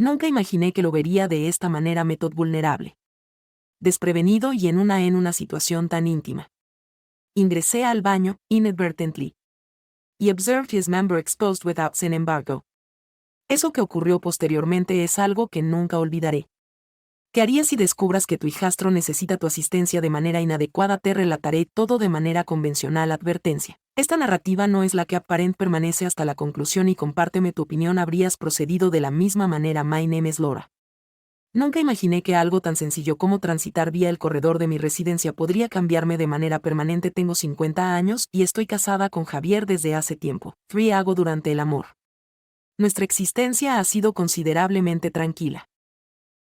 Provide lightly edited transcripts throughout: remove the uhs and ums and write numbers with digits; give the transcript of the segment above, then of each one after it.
Nunca imaginé que lo vería de esta manera Method vulnerable. Desprevenido y en una situación tan íntima. Ingresé al baño, inadvertently. Y observed his member exposed without sin embargo. Eso que ocurrió posteriormente es algo que nunca olvidaré. ¿Qué harías si descubras que tu hijastro necesita tu asistencia de manera inadecuada? Te relataré todo de manera convencional. Advertencia. Esta narrativa no es la que aparent permanece hasta la conclusión y compárteme tu opinión. ¿Habrías procedido de la misma manera? My name is Laura. Nunca imaginé que algo tan sencillo como transitar vía el corredor de mi residencia podría cambiarme de manera permanente. Tengo 50 años y estoy casada con Javier desde hace tiempo. Hago durante el amor. Nuestra existencia ha sido considerablemente tranquila.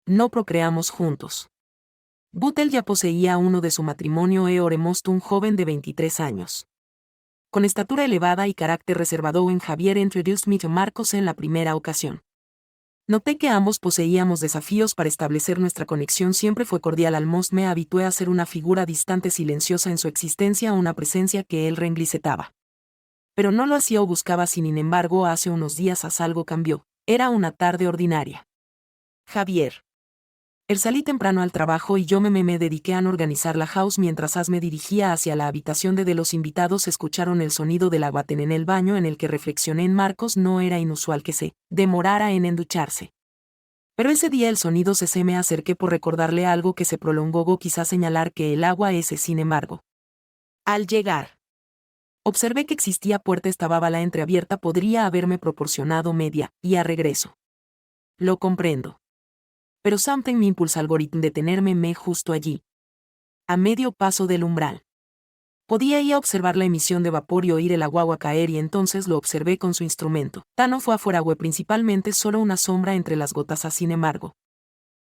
No procreamos juntos. Buttel ya poseía a uno de su matrimonio oremos un joven de 23 años. Con estatura elevada y carácter reservado en Javier introduced me to Marcos en la primera ocasión. Noté que ambos poseíamos desafíos para establecer nuestra conexión. Siempre fue cordial. Almost me habitué a ser una figura distante, silenciosa en su existencia, una presencia que él reenglicetaba. Pero no lo hacía o buscaba. Sin embargo, hace unos días algo cambió. Era una tarde ordinaria. Javier. Salí temprano al trabajo y yo me dediqué a organizar la house mientras me dirigía hacia la habitación de los invitados. Escucharon el sonido del agua en el baño, en el que reflexioné en Marcos. No era inusual que se demorara en ducharse. Pero ese día el sonido se me acerqué por recordarle algo que se prolongó, quizás señalar que el agua sin embargo. Al llegar, observé que existía puerta, estaba la entreabierta. Podría haberme proporcionado media, y a regreso. Lo comprendo. Pero something me impulsa algoritmo detenerme justo allí. A medio paso del umbral. Podía ir a observar la emisión de vapor y oír el agua caer, y entonces lo observé con su instrumento. Tano fue afuera, principalmente solo una sombra entre las gotas. Sin embargo,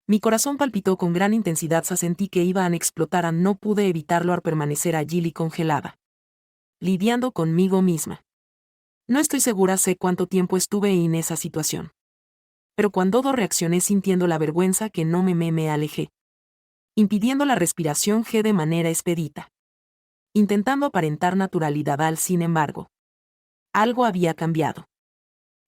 mi corazón palpitó con gran intensidad. Sentí que iban a explotar. No pude evitarlo al permanecer allí y congelada. Lidiando conmigo misma. No estoy segura sé cuánto tiempo estuve en esa situación. Pero cuando reaccioné sintiendo la vergüenza que no me alejé. Impidiendo la respiración de manera expedita. Intentando aparentar naturalidad. Sin embargo, algo había cambiado.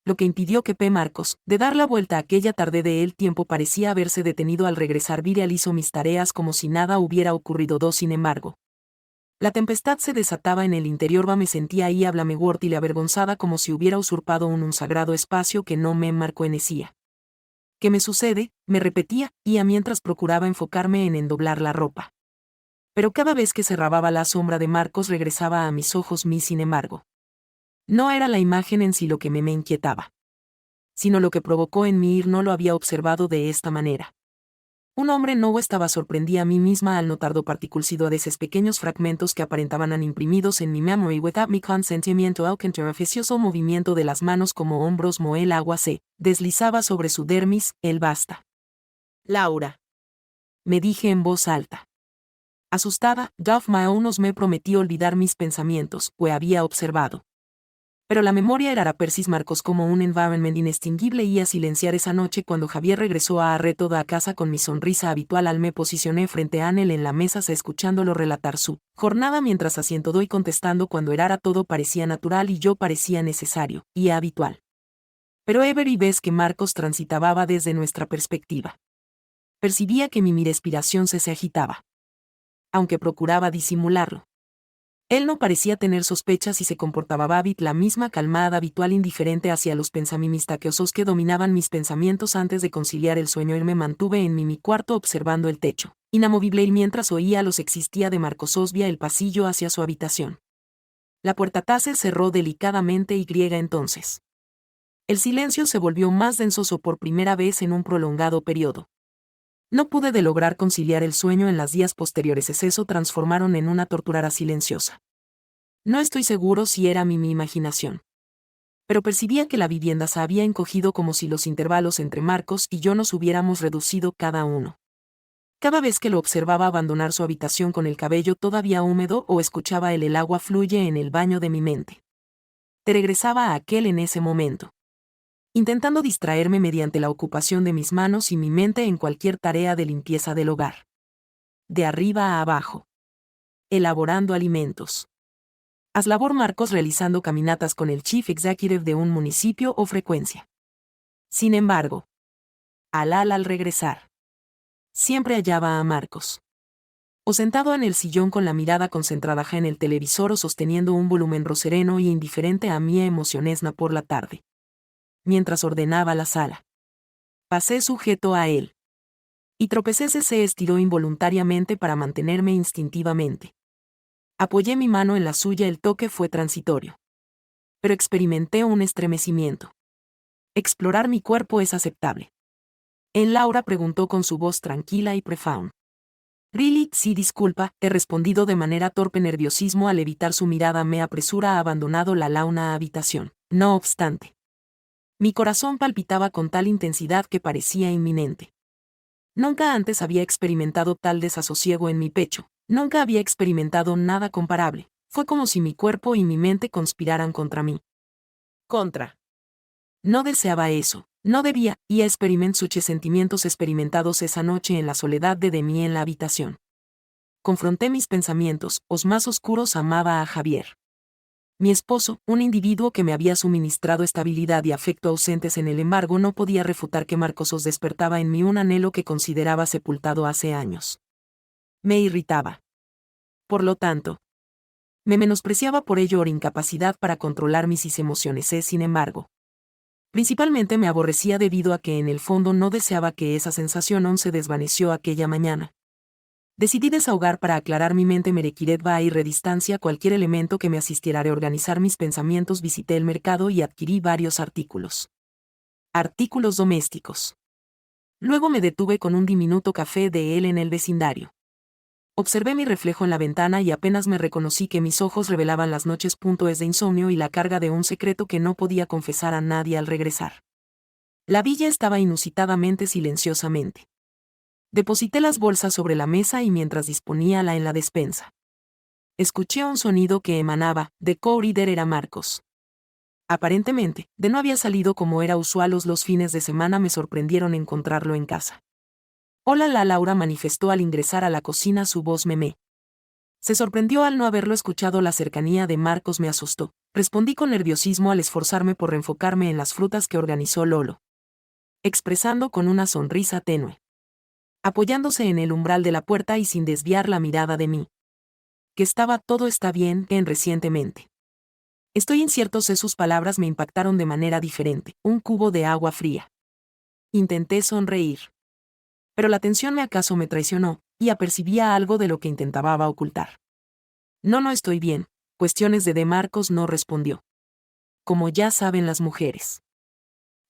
Lo que impidió que Marcos, de dar la vuelta aquella tarde de el tiempo parecía haberse detenido al regresar. Virial hizo mis tareas como si nada hubiera ocurrido. Sin embargo, la tempestad se desataba en el interior. Me sentía ahí y avergonzada, como si hubiera usurpado un sagrado espacio que no me marconecía. ¿Qué me sucede?, me repetía, y mientras procuraba enfocarme en doblar la ropa. Pero cada vez que cerraba la sombra de Marcos regresaba a mis ojos. Sin embargo, no era la imagen en sí lo que me inquietaba, sino lo que provocó en mí ir. No lo había observado de esta manera. Un hombre no estaba sorprendida a mí misma al notar do particulcido de esos pequeños fragmentos que aparentaban imprimidos en mi memory without mi consentimiento. El oficioso movimiento de las manos como hombros. El agua se deslizaba sobre su dermis. El basta. Laura. Me dije en voz alta. Asustada, unos me prometí olvidar mis pensamientos, había observado. Pero la memoria era Persis Marcos como un environment inextinguible y a silenciar esa noche cuando Javier regresó a toda a casa con mi sonrisa habitual. Me posicioné frente a él en la mesa escuchándolo relatar su jornada mientras asiento y contestando cuando era todo parecía natural y yo parecía necesario y habitual. Pero every vez que Marcos transitaba desde nuestra perspectiva, percibía que mi respiración se agitaba. Aunque procuraba disimularlo. Él no parecía tener sospechas y se comportaba la misma calmada habitual, indiferente hacia los pensamientos misteriosos que dominaban mis pensamientos. Antes de conciliar el sueño me mantuve en mi cuarto observando el techo, inamovible, y mientras oía los existía de Marcos vía el pasillo hacia su habitación. La puerta se cerró delicadamente y entonces. El silencio se volvió más denso por primera vez en un prolongado periodo. No pude lograr conciliar el sueño en los días posteriores. Eso transformaron en una tortura silenciosa. No estoy seguro si era mi imaginación. Pero percibía que la vivienda se había encogido como si los intervalos entre Marcos y yo nos hubiéramos reducido cada uno. Cada vez que lo observaba abandonar su habitación con el cabello todavía húmedo o escuchaba el agua fluye en el baño de mi mente. Te regresaba a aquel en ese momento. Intentando distraerme mediante la ocupación de mis manos y mi mente en cualquier tarea de limpieza del hogar. De arriba a abajo. Elaborando alimentos. Haz labor Marcos realizando caminatas con el Chief Executive de un municipio o frecuencia. Sin embargo, Al regresar, siempre hallaba a Marcos. O sentado en el sillón con la mirada concentrada en el televisor o sosteniendo un volumen sereno y indiferente a mi emocionesna por la tarde. Mientras ordenaba la sala, pasé sujeto a él. Y tropecé, se estiró involuntariamente para mantenerme instintivamente. Apoyé mi mano en la suya, el toque fue transitorio. Pero experimenté un estremecimiento. Explorar mi cuerpo es aceptable. Laura preguntó con su voz tranquila y profound. Really, sí, disculpa, he respondido de manera torpe. Nerviosismo al evitar su mirada me apresura a abandonado la launa habitación. No obstante, mi corazón palpitaba con tal intensidad que parecía inminente. Nunca antes había experimentado tal desasosiego en mi pecho, nunca había experimentado nada comparable. Fue como si mi cuerpo y mi mente conspiraran contra mí. No deseaba eso, no debía, y experimenté sus sentimientos experimentados esa noche en la soledad de mí en la habitación. Confronté mis pensamientos, os más oscuros. Amaba a Javier. Mi esposo, un individuo que me había suministrado estabilidad y afecto ausentes. En el embargo, no podía refutar que Marcos os despertaba en mí un anhelo que consideraba sepultado hace años. Me irritaba. Por lo tanto, me menospreciaba por ello, incapacidad para controlar mis emociones. Sin embargo, principalmente me aborrecía debido a que en el fondo no deseaba que esa sensación aún se desvaneció aquella mañana. Decidí desahogar para aclarar mi mente. Me requirió a ir redistancia cualquier elemento que me asistiera a reorganizar mis pensamientos. Visité el mercado y adquirí varios artículos. Artículos domésticos. Luego me detuve con un diminuto café de él en el vecindario. Observé mi reflejo en la ventana y apenas me reconocí que mis ojos revelaban las noches de insomnio y la carga de un secreto que no podía confesar a nadie al regresar. La villa estaba inusitadamente silenciosamente. Deposité las bolsas sobre la mesa y mientras disponía en la despensa, escuché un sonido que emanaba de corridor. Era Marcos. Aparentemente, de no había salido como era usual los fines de semana. Me sorprendieron encontrarlo en casa. Hola, Laura manifestó al ingresar a la cocina, su voz memé. Se sorprendió al no haberlo escuchado. La cercanía de Marcos me asustó. Respondí con nerviosismo al esforzarme por reenfocarme en las frutas que organizó Lolo, expresando con una sonrisa tenue, apoyándose en el umbral de la puerta y sin desviar la mirada de mí. Que todo está bien, recientemente. Estoy incierto. Sus palabras me impactaron de manera diferente. Un cubo de agua fría. Intenté sonreír. Pero la tensión me traicionó, y apercibía algo de lo que intentaba ocultar. No estoy bien. Cuestiones de Marcos. No respondió. Como ya saben las mujeres.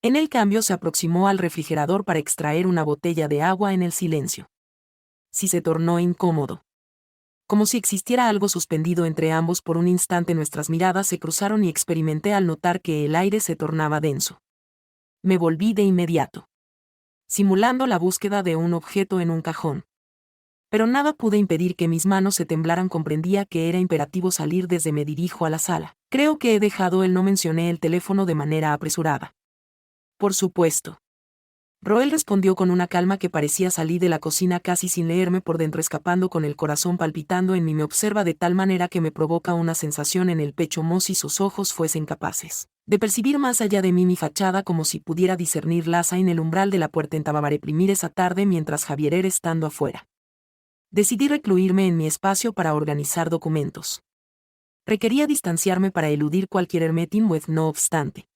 En el cambio se aproximó al refrigerador para extraer una botella de agua en el silencio. Sí, se tornó incómodo. Como si existiera algo suspendido entre ambos. Por un instante nuestras miradas se cruzaron y experimenté al notar que el aire se tornaba denso. Me volví de inmediato, simulando la búsqueda de un objeto en un cajón. Pero nada pude impedir que mis manos se temblaran. Comprendía que era imperativo salir. Me dirijo a la sala. Creo que he dejado no mencioné el teléfono de manera apresurada. Por supuesto. Roel respondió con una calma que parecía salir de la cocina casi sin leerme por dentro, escapando con el corazón palpitando en mí. Me observa de tal manera que me provoca una sensación en el pecho, como si sus ojos fuesen capaces de percibir más allá de mí mi fachada, como si pudiera discernir laza en el umbral de la puerta. Intentaba reprimir esa tarde mientras Javier era estando afuera. Decidí recluirme en mi espacio para organizar documentos. Requería distanciarme para eludir cualquier hermetín. No obstante,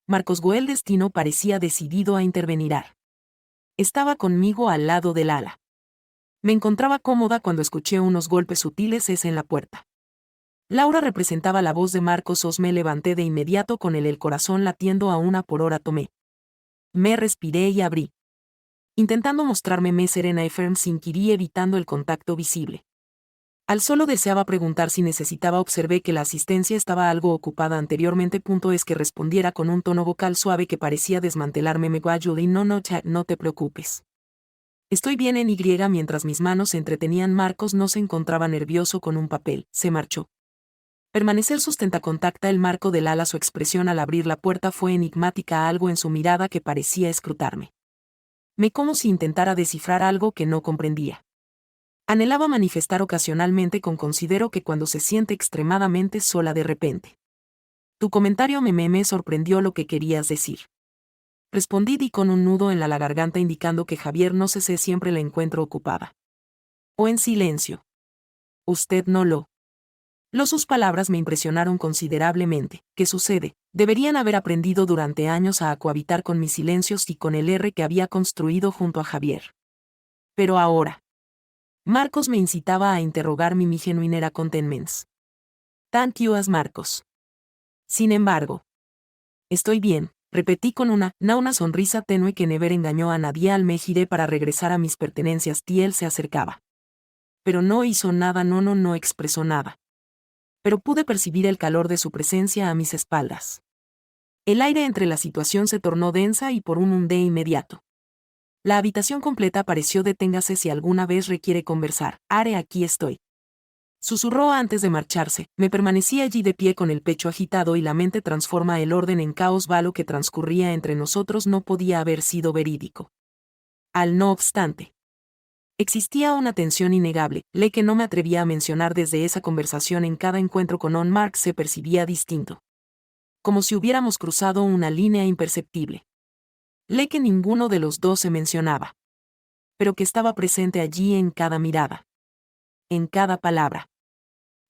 Marcos el destino parecía decidido a intervenir. Estaba conmigo al lado del ala. Me encontraba cómoda cuando escuché unos golpes sutiles en la puerta. Laura representaba la voz de Marcos. Me levanté de inmediato con el corazón latiendo a 1 por hora. Me respiré y abrí, intentando mostrarme serena y firme sin querer, evitando el contacto visible. Al solo deseaba preguntar si necesitaba. Observé que la asistencia estaba algo ocupada anteriormente. Es que respondiera con un tono vocal suave que parecía desmantelarme. Me Julie, no te preocupes. Estoy bien. En Y mientras mis manos se entretenían. Marcos no se encontraba nervioso con un papel. Se marchó. Permanecer sustenta contacta el marco del ala. Su expresión al abrir la puerta fue enigmática. Algo en su mirada que parecía escrutarme. Como si intentara descifrar algo que no comprendía. Anhelaba manifestar ocasionalmente. Considero que cuando se siente extremadamente sola de repente. Tu comentario me sorprendió. Lo que querías decir. Respondí di con un nudo en la garganta indicando que Javier no sé siempre la encuentro ocupada. O en silencio. Usted no lo. Sus palabras me impresionaron considerablemente. ¿Qué sucede? Deberían haber aprendido durante años a cohabitar con mis silencios y con el R que había construido junto a Javier. Pero ahora. Marcos me incitaba a interrogar mi genuinera contentments. Thank you as Marcos. Sin embargo. Estoy bien, repetí con una sonrisa tenue que never engañó a nadie. Me giré para regresar a mis pertenencias y él se acercaba. Pero no hizo nada, no expresó nada. Pero pude percibir el calor de su presencia a mis espaldas. El aire entre la situación se tornó densa y por un de inmediato. La habitación completa pareció deténgase si alguna vez requiere conversar. Are, aquí estoy. Susurró antes de marcharse. Me permanecí allí de pie con el pecho agitado y la mente transforma el orden en caos. Lo que transcurría entre nosotros no podía haber sido verídico. No obstante, existía una tensión innegable, que no me atrevía a mencionar desde esa conversación. En cada encuentro con On Mark se percibía distinto. Como si hubiéramos cruzado una línea imperceptible. Que ninguno de los dos se mencionaba. Pero que estaba presente allí en cada mirada. En cada palabra.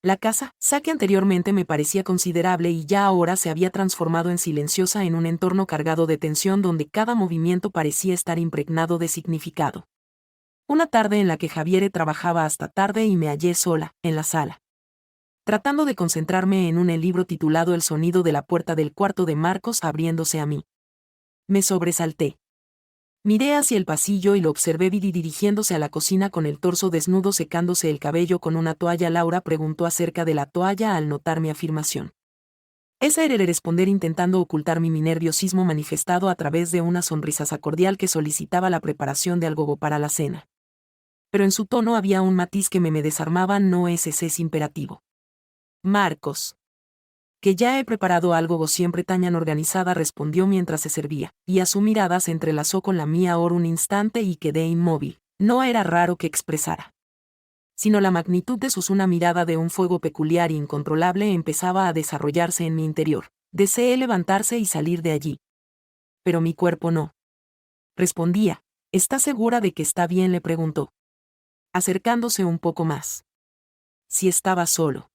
La casa, que anteriormente me parecía considerable y ya ahora se había transformado en silenciosa en un entorno cargado de tensión donde cada movimiento parecía estar impregnado de significado. Una tarde en la que Javier trabajaba hasta tarde y me hallé sola, en la sala. Tratando de concentrarme en un libro titulado El sonido de la puerta del cuarto de Marcos abriéndose a mí. Me sobresalté. Miré hacia el pasillo y lo observé dirigiéndose a la cocina con el torso desnudo secándose el cabello con una toalla. Laura preguntó acerca de la toalla al notar mi afirmación. Esa era responder intentando ocultar mi nerviosismo manifestado a través de una sonrisa cordial que solicitaba la preparación de algo para la cena. Pero en su tono había un matiz que me desarmaba. No es imperativo. Marcos. Que ya he preparado algo siempre tan organizada, respondió mientras se servía, y a su mirada se entrelazó con la mía por un instante y quedé inmóvil. No era raro que expresara. Sino la magnitud de una mirada de un fuego peculiar e incontrolable empezaba a desarrollarse en mi interior. Deseé levantarse y salir de allí. Pero mi cuerpo no. Respondía. ¿Está segura de que está bien?, le preguntó. Acercándose un poco más. Si estaba solo.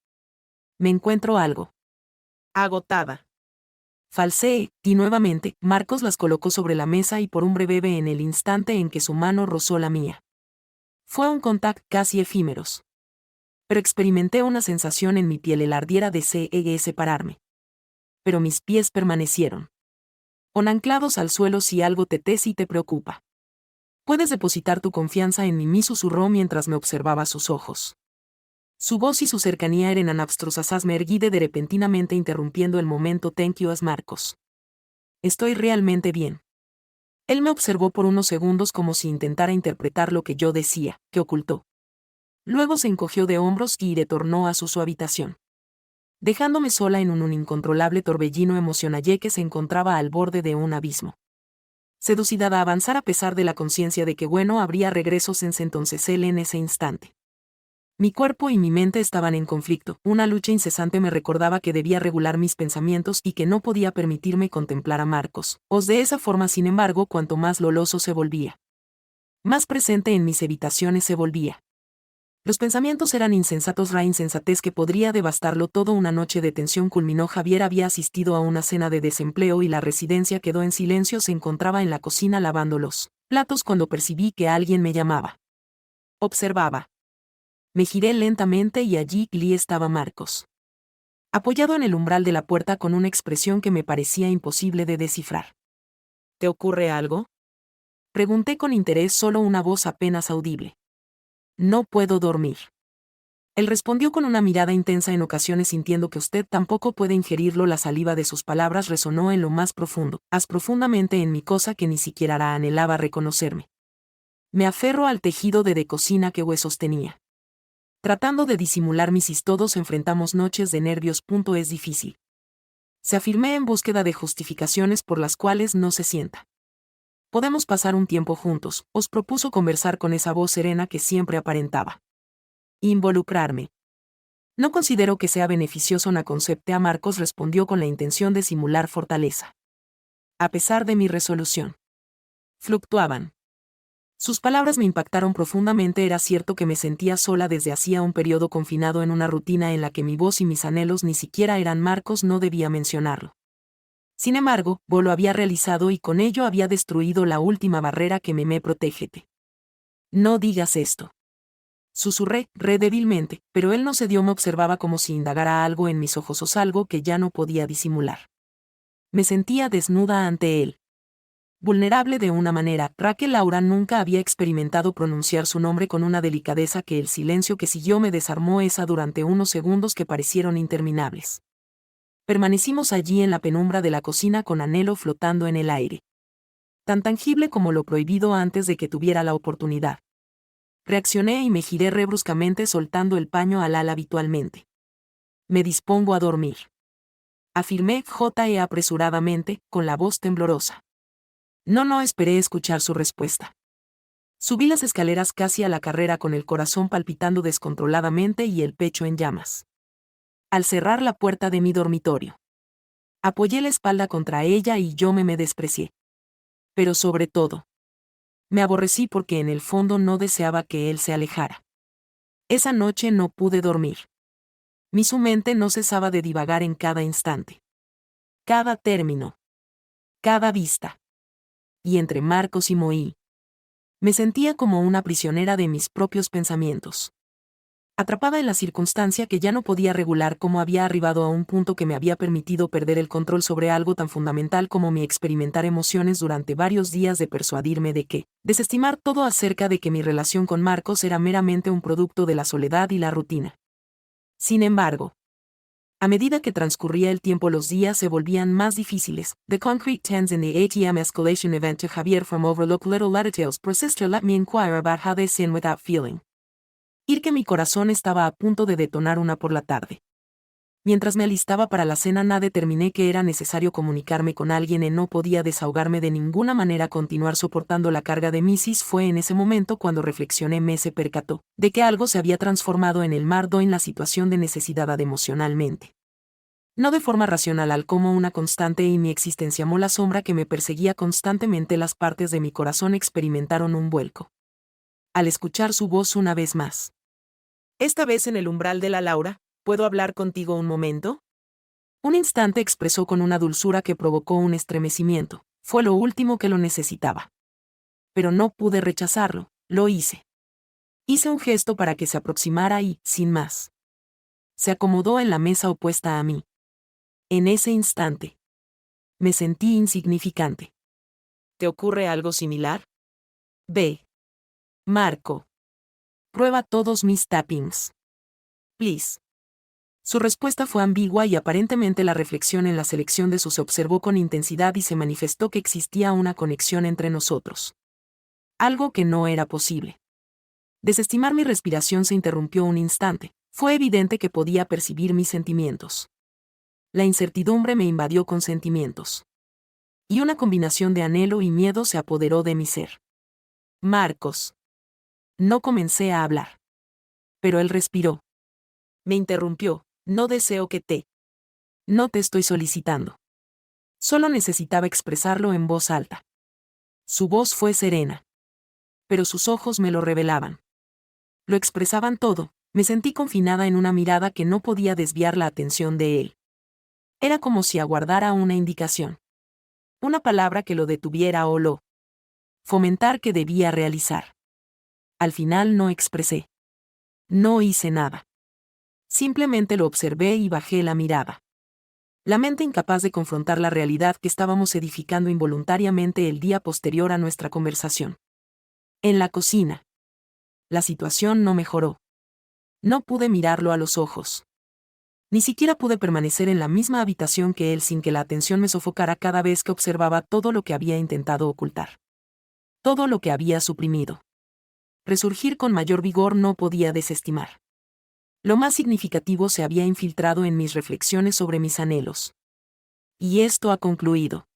Me encuentro algo agotada. Falseé, y nuevamente, Marcos las colocó sobre la mesa y por un breve en el instante en que su mano rozó la mía. Fue un contacto casi efímeros. Pero experimenté una sensación en mi piel, el ardiera deseé separarme. Pero mis pies permanecieron. Anclados al suelo. Si algo te preocupa. Puedes depositar tu confianza en mí, me susurró mientras me observaba sus ojos. Su voz y su cercanía eran abstrusas. Me erguí de repentinamente interrumpiendo el momento. Thank you as Marcos. Estoy realmente bien. Él me observó por unos segundos como si intentara interpretar lo que yo decía, que ocultó. Luego se encogió de hombros y retornó a su habitación. Dejándome sola en un incontrolable torbellino emocional que se encontraba al borde de un abismo. Seducida a avanzar a pesar de la conciencia de que habría regresos entonces él en ese instante. Mi cuerpo y mi mente estaban en conflicto. Una lucha incesante me recordaba que debía regular mis pensamientos y que no podía permitirme contemplar a Marcos. De esa forma, sin embargo, cuanto más loloso se volvía. Más presente en mis evitaciones se volvía. Los pensamientos eran insensatos. La insensatez que podría devastarlo todo. Una noche de tensión culminó. Javier había asistido a una cena de desempleo y la residencia quedó en silencio. Se encontraba en la cocina lavando los platos cuando percibí que alguien me llamaba. Observaba. Me giré lentamente y allí estaba Marcos. Apoyado en el umbral de la puerta con una expresión que me parecía imposible de descifrar. ¿Te ocurre algo?, pregunté con interés. Solo una voz apenas audible. No puedo dormir. Él respondió con una mirada intensa. En ocasiones sintiendo que usted tampoco puede ingerirlo. La saliva de sus palabras resonó en lo más profundo, profundamente en mi cosa que ni siquiera anhelaba reconocerme. Me aferro al tejido de cocina que sostenía. Tratando de disimular mis todos enfrentamos noches de nervios. Es difícil. Se afirmé en búsqueda de justificaciones por las cuales no se sienta. Podemos pasar un tiempo juntos. Os propuso conversar con esa voz serena que siempre aparentaba involucrarme. No considero que sea beneficioso. Na concepte a Marcos respondió con la intención de simular fortaleza. A pesar de mi resolución. Fluctuaban. Sus palabras me impactaron profundamente. Era cierto que me sentía sola desde hacía un periodo, confinado en una rutina en la que mi voz y mis anhelos ni siquiera eran Marcos. No debía mencionarlo. Sin embargo, Bo lo había realizado y con ello había destruido la última barrera que me protégete. No digas esto. Susurré, débilmente, pero él no cedió. Me observaba como si indagara algo en mis ojos, algo que ya no podía disimular. Me sentía desnuda ante él. Vulnerable de una manera. Raquel Laura nunca había experimentado pronunciar su nombre con una delicadeza que el silencio que siguió me desarmó. Esa durante unos segundos que parecieron interminables. Permanecimos allí en la penumbra de la cocina con anhelo flotando en el aire. Tan tangible como lo prohibido antes de que tuviera la oportunidad. Reaccioné y me giré bruscamente, soltando el paño al ala habitualmente. Me dispongo a dormir. Afirmé apresuradamente, con la voz temblorosa. No esperé escuchar su respuesta. Subí las escaleras casi a la carrera, con el corazón palpitando descontroladamente y el pecho en llamas. Al cerrar la puerta de mi dormitorio, apoyé la espalda contra ella y yo me desprecié. Pero sobre todo, me aborrecí porque en el fondo no deseaba que él se alejara. Esa noche no pude dormir. Su mente no cesaba de divagar en cada instante. Cada término. Cada vista. Y entre Marcos y Moí, me sentía como una prisionera de mis propios pensamientos. Atrapada en la circunstancia que ya no podía regular. Cómo había arribado a un punto que me había permitido perder el control sobre algo tan fundamental como mi experimentar emociones durante varios días, de persuadirme de que, desestimar todo acerca de que mi relación con Marcos era meramente un producto de la soledad y la rutina. Sin embargo, a medida que transcurría el tiempo, los días se volvían más difíciles. The concrete tends in the ATM escalation event to Javier from overlook little details. Persist, let me inquire about how they sin without feeling. Que mi corazón estaba a punto de detonar una por la tarde. Mientras me alistaba para la cena, determiné que era necesario comunicarme con alguien. No podía desahogarme de ninguna manera. Continuar soportando la carga de Mrs. Fue en ese momento cuando reflexioné. Me se percató de que algo se había transformado en el mardo en la situación de necesidad emocionalmente. No de forma racional, al como una constante y mi existencia. La sombra que me perseguía constantemente. Las partes de mi corazón experimentaron un vuelco al escuchar su voz una vez más. Esta vez en el umbral de la Laura, ¿puedo hablar contigo un momento? Un instante, expresó con una dulzura que provocó un estremecimiento. Fue lo último que lo necesitaba. Pero no pude rechazarlo, lo hice. Hice un gesto para que se aproximara y, sin más, se acomodó en la mesa opuesta a mí. En ese instante, me sentí insignificante. ¿Te ocurre algo similar? Ve. Marco. Prueba todos mis tappings. Please. Su respuesta fue ambigua y aparentemente la reflexión en la selección de sus se observó con intensidad y se manifestó que existía una conexión entre nosotros. Algo que no era posible. Desestimar mi respiración se interrumpió un instante. Fue evidente que podía percibir mis sentimientos. La incertidumbre me invadió con sentimientos. Y una combinación de anhelo y miedo se apoderó de mi ser. Marcos. No comencé a hablar. Pero él respiró. Me interrumpió. No deseo que te. No te estoy solicitando. Solo necesitaba expresarlo en voz alta. Su voz fue serena. Pero sus ojos me lo revelaban. Lo expresaban todo. Me sentí confinada en una mirada que no podía desviar la atención de él. Era como si aguardara una indicación. Una palabra que lo detuviera o lo fomentar que debía realizar. Al final no expresé. No hice nada. Simplemente lo observé y bajé la mirada. La mente incapaz de confrontar la realidad que estábamos edificando involuntariamente el día posterior a nuestra conversación. En la cocina. La situación no mejoró. No pude mirarlo a los ojos. Ni siquiera pude permanecer en la misma habitación que él sin que la atención me sofocara cada vez que observaba todo lo que había intentado ocultar. Todo lo que había suprimido. Resurgir con mayor vigor no podía desestimar. Lo más significativo se había infiltrado en mis reflexiones sobre mis anhelos. Y esto ha concluido.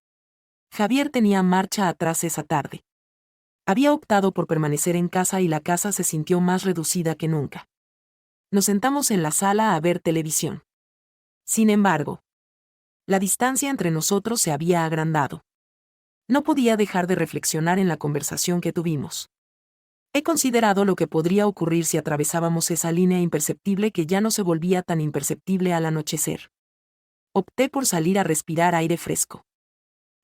Javier tenía marcha atrás esa tarde. Había optado por permanecer en casa y la casa se sintió más reducida que nunca. Nos sentamos en la sala a ver televisión. Sin embargo, la distancia entre nosotros se había agrandado. No podía dejar de reflexionar en la conversación que tuvimos. He considerado lo que podría ocurrir si atravesábamos esa línea imperceptible que ya no se volvía tan imperceptible al anochecer. Opté por salir a respirar aire fresco.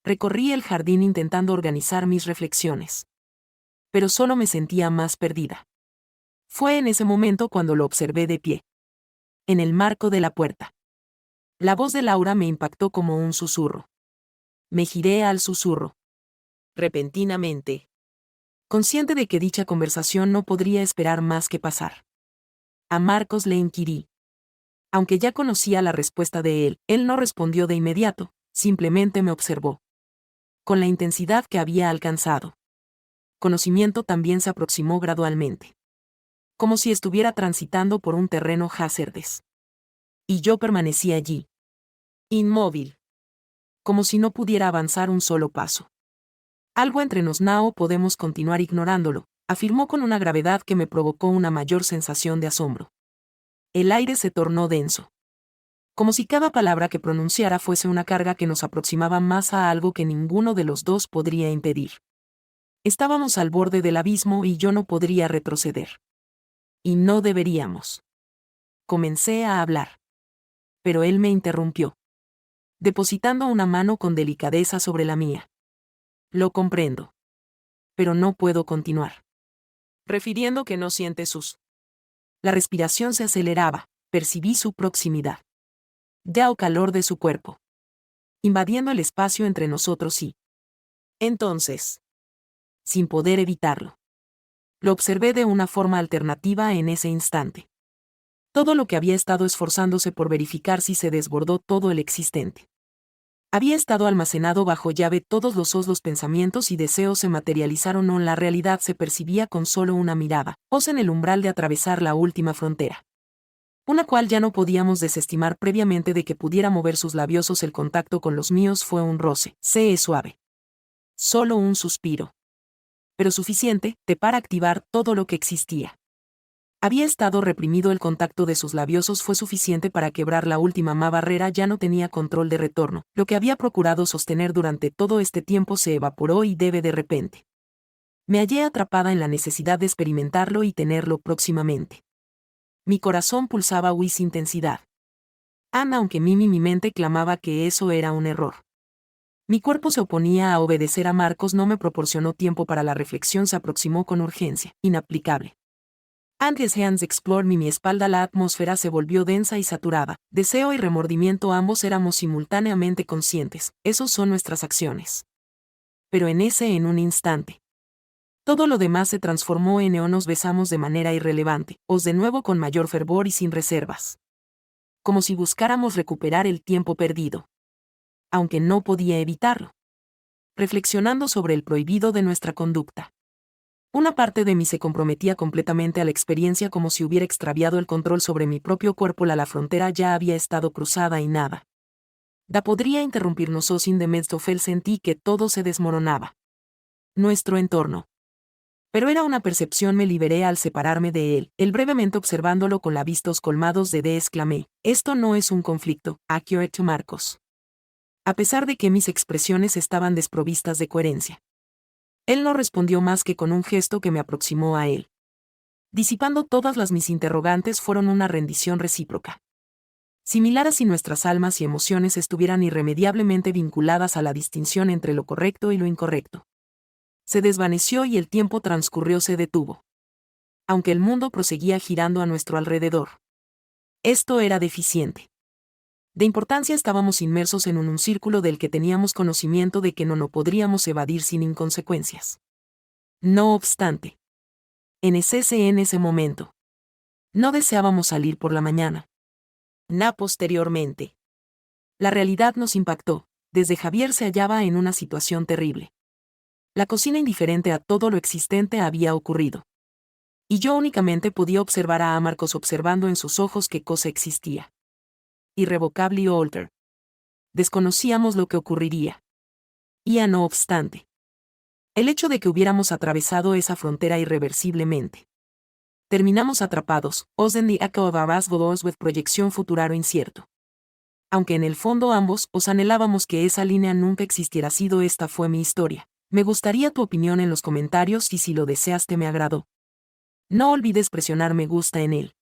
Recorrí el jardín intentando organizar mis reflexiones. Pero solo me sentía más perdida. Fue en ese momento cuando lo observé de pie. En el marco de la puerta. La voz de Laura me impactó como un susurro. Me giré al susurro. Repentinamente. Consciente de que dicha conversación no podría esperar más que pasar. A Marcos le inquirí. Aunque ya conocía la respuesta de él, él no respondió de inmediato, simplemente me observó. Con la intensidad que había alcanzado. Conocimiento también se aproximó gradualmente. Como si estuviera transitando por un terreno Hazardes. Y yo permanecí allí. Inmóvil. Como si no pudiera avanzar un solo paso. Algo entre nos no podemos continuar ignorándolo, afirmó con una gravedad que me provocó una mayor sensación de asombro. El aire se tornó denso. Como si cada palabra que pronunciara fuese una carga que nos aproximaba más a algo que ninguno de los dos podría impedir. Estábamos al borde del abismo y yo no podría retroceder. Y no deberíamos. Comencé a hablar. Pero él me interrumpió. Depositando una mano con delicadeza sobre la mía. Lo comprendo. Pero no puedo continuar. Refiriendo que no siente sus. La respiración se aceleraba, percibí su proximidad. Ya o calor de su cuerpo. Invadiendo el espacio entre nosotros y. Entonces. Sin poder evitarlo. Lo observé de una forma alternativa en ese instante. Todo lo que había estado esforzándose por verificar si se desbordó todo el existente. Había estado almacenado bajo llave todos los pensamientos y deseos se materializaron o la realidad se percibía con solo una mirada, en el umbral de atravesar la última frontera. Una cual ya no podíamos desestimar previamente de que pudiera mover sus labiosos el contacto con los míos fue un roce, suave. Solo un suspiro. Pero suficiente, para activar todo lo que existía. Había estado reprimido el contacto de sus labiosos fue suficiente para quebrar la última barrera ya no tenía control de retorno, lo que había procurado sostener durante todo este tiempo se evaporó y de repente. Me hallé atrapada en la necesidad de experimentarlo y tenerlo próximamente. Mi corazón pulsaba sin intensidad. Aunque mi mente clamaba que eso era un error. Mi cuerpo se oponía a obedecer a Marcos no me proporcionó tiempo para la reflexión se aproximó con urgencia, inaplicable. Antes hands explore mi espalda la atmósfera se volvió densa y saturada, deseo y remordimiento ambos éramos simultáneamente conscientes, esos son nuestras acciones. Pero en un instante. Todo lo demás se transformó en nos besamos de manera irrelevante, de nuevo con mayor fervor y sin reservas. Como si buscáramos recuperar el tiempo perdido. Aunque no podía evitarlo. Reflexionando sobre el prohibido de nuestra conducta. Una parte de mí se comprometía completamente a la experiencia como si hubiera extraviado el control sobre mi propio cuerpo la frontera ya había estado cruzada y nada. Podría interrumpirnos sin de Metzofel sentí que todo se desmoronaba. Nuestro entorno. Pero era una percepción me liberé al separarme de él, brevemente observándolo con la vistos colmados de exclamé, esto no es un conflicto, accurate to Marcos. A pesar de que mis expresiones estaban desprovistas de coherencia. Él no respondió más que con un gesto que me aproximó a él. Disipando todas mis interrogantes fueron una rendición recíproca. Similar a si nuestras almas y emociones estuvieran irremediablemente vinculadas a la distinción entre lo correcto y lo incorrecto. Se desvaneció y el tiempo transcurrió se detuvo. Aunque el mundo proseguía girando a nuestro alrededor. Esto era deficiente. De importancia estábamos inmersos en un círculo del que teníamos conocimiento de que no podríamos evadir sin inconsecuencias. No obstante. En ese momento. No deseábamos salir por la mañana. Posteriormente. La realidad nos impactó, desde Javier se hallaba en una situación terrible. La cocina indiferente a todo lo existente había ocurrido. Y yo únicamente podía observar a Marcos observando en sus ojos qué cosa existía. Irrevocable alter. Desconocíamos lo que ocurriría. Y no obstante. El hecho de que hubiéramos atravesado esa frontera irreversiblemente. Terminamos atrapados, os den the echo of our with proyección futuraro incierto. Aunque en el fondo ambos os anhelábamos que esa línea nunca existiera. Esta fue mi historia. Me gustaría tu opinión en los comentarios y si lo deseas me agradó. No olvides presionar me gusta en él.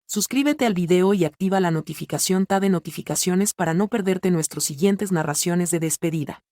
Suscríbete al video y activa la notificación de notificaciones para no perderte nuestros siguientes narraciones de despedida.